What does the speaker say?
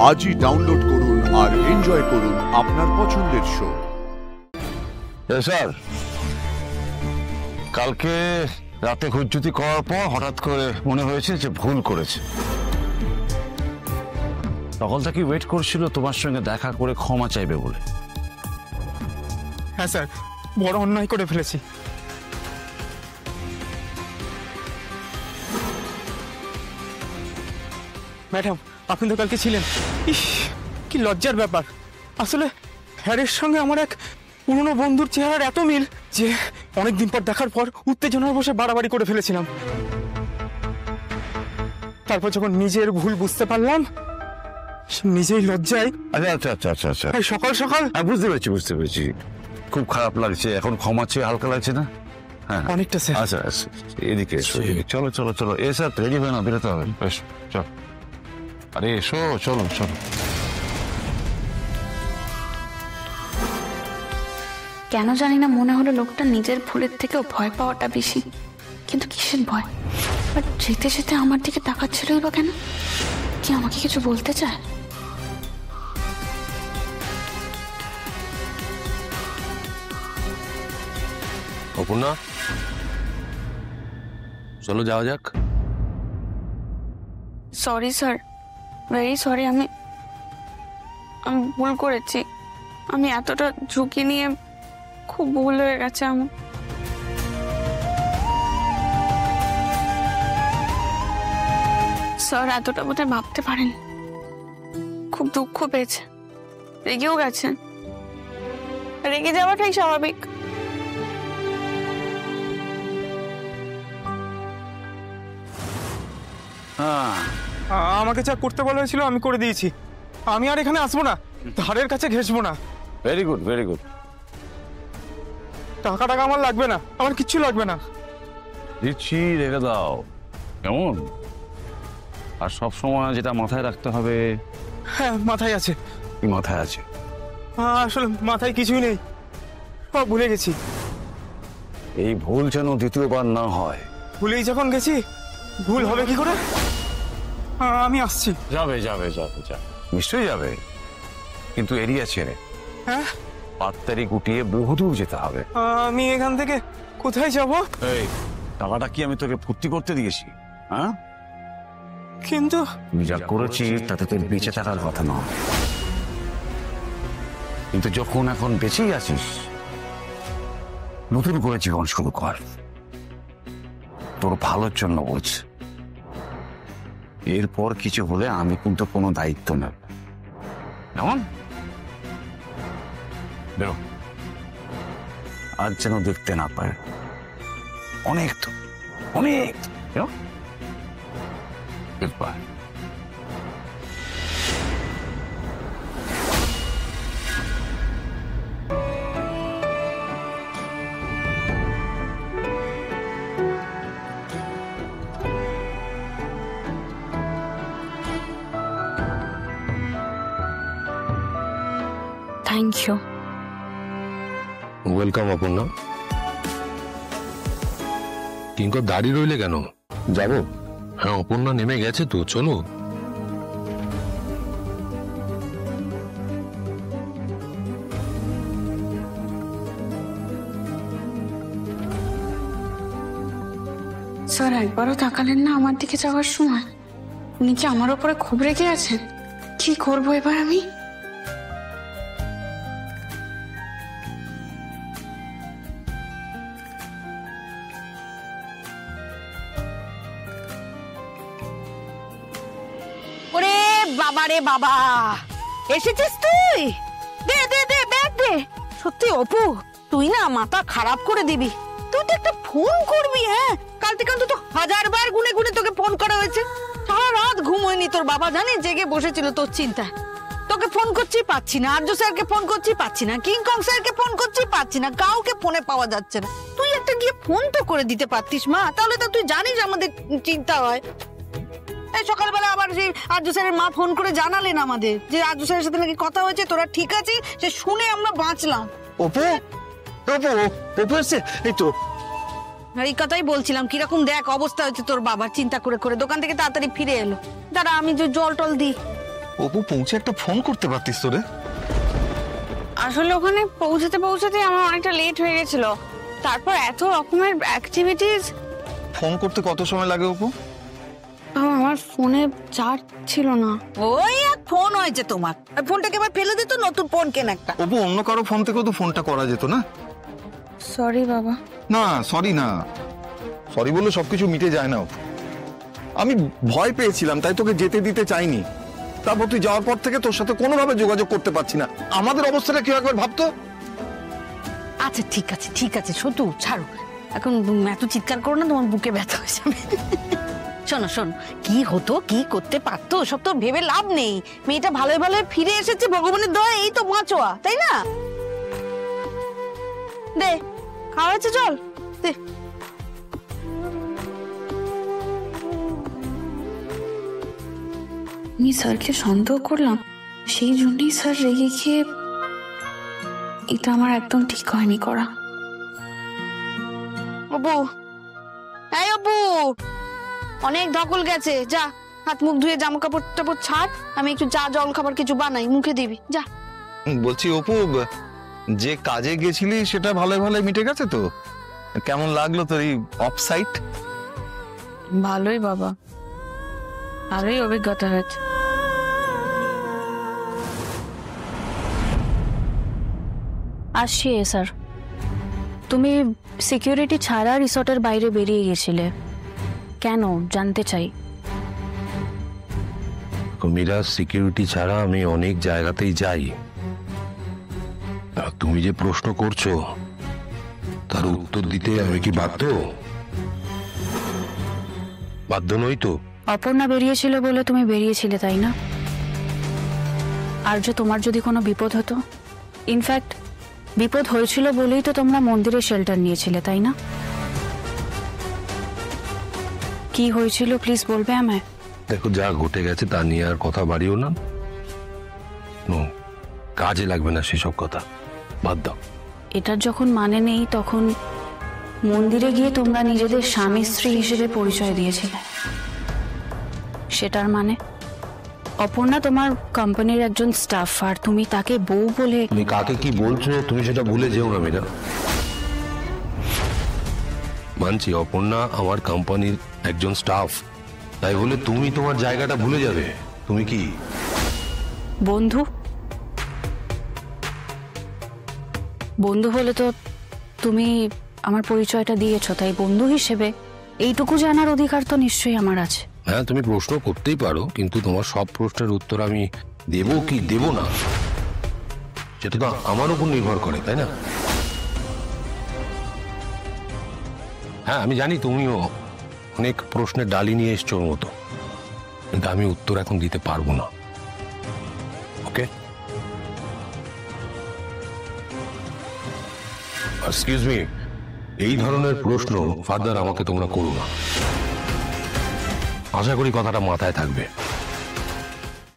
আজই ডাউনলোড করুন আর এনজয় করুন আপনার পছন্দের শো। স্যার, কালকে রাতে খুঁজজুতি করার পর হঠাৎ করে মনে হয়েছে যে ভুল করেছে। সকাল থেকে ওয়েট করছিল তোমার সঙ্গে দেখা করে ক্ষমা চাইবে বলে। হ্যাঁ স্যার, বড় অন্যায় করে ফেলেছি। ম্যাডাম, আপনি তো কালকে ছিলেন। ইস, কি লজ্জার ব্যাপার। আসলে হ্যারের সঙ্গে আমার এক পুরনো বন্ধুর চেহারার এত মিল যে অনেকদিন পর দেখার পর উত্তেজনার বসে বাড়াবাড়ি করে ফেলেছিলাম। তারপর যখন নিজের ভুল বুঝতে পারলাম, নিজেই লজ্জায় আচ্ছা আচ্ছা আচ্ছা আচ্ছা সকাল সকাল বুঝতে পেরেছি। খুব খারাপ লাগছে, এখন ক্ষমা চেয়ে হালকা লাগছে না? হ্যাঁ অনেকটা স্যার। আচ্ছা আচ্ছা, এদিকে এসো। চলো চলো চলো, এ স্যার রেডি হয়ে না, বেরোতে হবে। বেশ, চল। আরে এসো, চলো চলো। কেন জানি না মনে হলো লোকটা নিজের ভুলের থেকেও ভয় পাওয়াটা বেশি। কিন্তু কিসের ভয়? বাট যেতে যেতে আমার দিকে তাকাচ্ছিলই বা কেন? কি আমাকে কিছু বলতে চায়? অপর্ণা, চলো যাওয়া যাক। Sorry sir, very sorry. আমি ভুল করেছি। আমি এতটা ঝুঁকি নিয়ে খুব ভুল হয়ে গেছে আমার। স্যার এতটা বোধহয় ভাবতে পারেন। খুব দুঃখ পেয়েছে, রেগেও গেছেন। রেগে যাওয়াটাই স্বাভাবিক। আমাকে যা করতে বলা হয়েছিল আমি করে দিয়েছি। আমি আর এখানে আসবো না, ধারের কাছে ঘেসবো না। Very good, very good. টাকা টাকা আমার লাগবে না, আমার কিচ্ছু লাগবে না। দিচ্ছি, রেখে দাও। কেমন? আর সব সময় যেটা মাথায় রাখতে হবে। হ্যাঁ, মাথায় আছে। কি মাথায় আছে? আসলে মাথায় কিছুই নেই, সব ভুলে গেছি। এই ভুল যেন দ্বিতীয়বার না হয়। ভুলেই যখন গেছি, ভুল হবে কি করে? আমি আসছি। যাবে যাবে যাবে যাবে, নিশ্চয়ই যাবে, কিন্তু এরিয়া ছেড়ে। হ্যাঁ, পাত্তারি গুটিয়ে বহুদূর যেতে হবে। আমি এখান থেকে কোথায় যাব? এই টাকাটা কি আমি তোকে ফুর্তি করতে দিয়েছি? হ্যাঁ, কিন্তু তুমি যা করেছিস তাতে তোর বেঁচে থাকার কথা নয়। কিন্তু যখন এখন বেঁচেই আছিস, নতুন করে জীবন শুরু কর। তোর ভালোর জন্য বুঝ। এরপর কিছু হলে আমি কিন্তু কোনো দায়িত্ব নেব। কেমন? বেরো, আজ যেন দেখতে না পায়। অনেক তো, অনেক। Goodbye. Thank you. Welcome Aparna. কিঙ্কর দাঁড়িয়ে রইলে কেন? যাবো? হ্যাঁ, অপর্ণা নেমে গেছে তো, চলো। স্যার একবারও তাকালেন না আমার দিকে যাওয়ার সময়? উনি কি আমার ওপরে খুব রেগে আছেন? কি করবো এবার আমি? ওরে বাবা রে বাবা, এসেছিস তুই? দে দে দে, ব্যাগ দে। সত্যি অপু, তুই না মাথা খারাপ করে দিবি। তুই তো একটা ফোন করবি। হ্যাঁ, কাল থেকে অন্তত 1000 বার গুনে গুনে তোকে ফোন করা হয়েছে। সারা রাত ঘুম হয়নি তোর বাবা, জানিস, জেগে বসেছিল তোর চিন্তায়। তোকে ফোন করছি পাচ্ছি না, আর্য স্যারকে ফোন করছি পাচ্ছি না, কিংকং স্যারকে ফোন করছি পাচ্ছি না, কাউকে ফোনে পাওয়া যাচ্ছে না। তুই একটা গিয়ে ফোন তো করে দিতে পারতিস মা, তাহলে তো তুই জানিস আমাদের চিন্তা হয়। এই সকালবেলা আবার সেই আর্য স্যারের মা ফোন করে জানালেন আমাদের যে আর্য স্যারের সাথে নাকি কথা হয়েছে, তোরা ঠিক আছিস। সে শুনে আমরা বাঁচলাম। অপু, অপু, অপু এসছে, এই তো। এই কথাই বলছিলাম, কিরকম দেখ অবস্থা হয়েছে তোর বাবার। চিন্তা করে করে দোকান থেকে তাড়াতাড়ি ফিরে এলো। দাঁড়া, আমি যে জল টল দিই। অপু পৌঁছে একটা ফোন করতে পারতিস তো রে। আসলে ওখানে পৌঁছাতে আমার অনেকটা লেট হয়ে গেছিল। তারপর এত রকমের অ্যাক্টিভিটিস। ফোন করতে কত সময় লাগে অপু? আমার ফোনে চার্জ ছিল না। ওই এক ফোন হয়েছে তোমার, ওই ফোনটাকে এবার ফেলে দিত, নতুন ফোন কেন একটা। অপু অন্য কারো ফোন থেকেও তো ফোনটা করা যেত না? সরি বাবা। না সরি না, সরি বলে সবকিছু মিটে যায় না অপু। আমি ভয় পেয়েছিলাম তাই তোকে যেতে দিতে চাইনি। তারপর তুই যাওয়ার পর থেকে তোর সাথে কোনোভাবে যোগাযোগ করতে পারছি না। আমাদের অবস্থাটা কেউ একবার ভাবতো। আচ্ছা ঠিক আছে শুধু ছাড়ো, এখন এত চিৎকার করো না, তোমার বুকে ব্যথা হয়ে যাবে। শোনো কি হতো, কি করতে পারতো, সব তো ভেবে লাভ নেই। মেয়েটা ভালোই ভালোই ফিরে এসেছে, ভগবানের দয়া, এই তো বাঁচোয়া, তাই না? দে খাওয়া হয়েছে, চল দে। আমি স্যারকে সন্দেহ করলাম, সেই জন্যই স্যার রেগে গিয়ে। এটা আমার একদম ঠিক হয়নি করা। অপু, এই অপু, অনেক ধকল গেছে, যা হাত মুখ ধুয়ে জামা কাপড় টাপড় ছাড়, আমি একটু চা জল খাবার কিছু বানাই, মুখে দিবি, যা। বলছি অপু, যে কাজে গেছিলি সেটা ভালো ভালো মিটে গেছে তো? কেমন লাগলো তোর এই অফসাইট? ভালোই বাবা, ভালোই অভিজ্ঞতা হয়েছে। আসছি স্যার। তুমি সিকিউরিটি ছাড়া রিসর্টের বাইরে বেরিয়ে গেছিলে কেন জানতে চাই। মীরা, সিকিউরিটি ছাড়া আমি অনেক জায়গাতেই যাই। আর তুমি যে প্রশ্ন করছো তার উত্তর দিতে আমি কি বাধ্য? বাধ্য নই তো। অপর্ণা বেরিয়েছিল বলে তুমি বেরিয়েছিলে, তাই না? আর যে তোমার যদি কোনো বিপদ হতো, ইনফ্যাক্ট বিপদ হয়েছিল বলেই তো তোমরা মন্দিরে শেল্টার নিয়েছিলে, তাই না? কি হয়েছিল প্লিজ বলবে আমায়? দেখো, যা ঘটে গেছে তা নিয়ে আর কথা বাড়িও না। কাজে লাগবে না সেসব কথা, বাদ দাও। এটার যখন মানে নেই, তখন মন্দিরে গিয়ে তোমরা নিজেদের স্বামী স্ত্রী হিসেবে পরিচয় দিয়েছিলে। সেটার মানে অপর্ণা তোমার কোম্পানির একজন স্টাফ, আর তুমি তাকে বউ বলে। তুমি কাকে কি বলছো তুমি সেটা ভুলে যেও না মীরা। মানছি অপর্ণা আমার কোম্পানির একজন স্টাফ, তাই বলে তুমি তোমার জায়গাটা ভুলে যাবে? তুমি কি বন্ধু? বন্ধু হলে তো তুমি আমার পরিচয়টা দিয়েছো, তাই বন্ধু হিসেবে এইটুকু জানার অধিকার তো নিশ্চয়ই আমার আছে। হ্যাঁ, তুমি প্রশ্ন করতেই পারো, কিন্তু তোমার সব প্রশ্নের উত্তর আমি দেবো কি দেব না সেটা তো আমার উপর নির্ভর করে, তাই না? হ্যাঁ, আমি জানি তুমিও অনেক প্রশ্নের ডালি নিয়ে এসছো ওর মতো, কিন্তু আমি উত্তর এখন দিতে পারবো না। ওকে, এক্সকিউজ মি, এই ধরনের প্রশ্ন ফার্দার আমাকে তোমরা করো না। আশা করি কথাটা মাথায় থাকবে।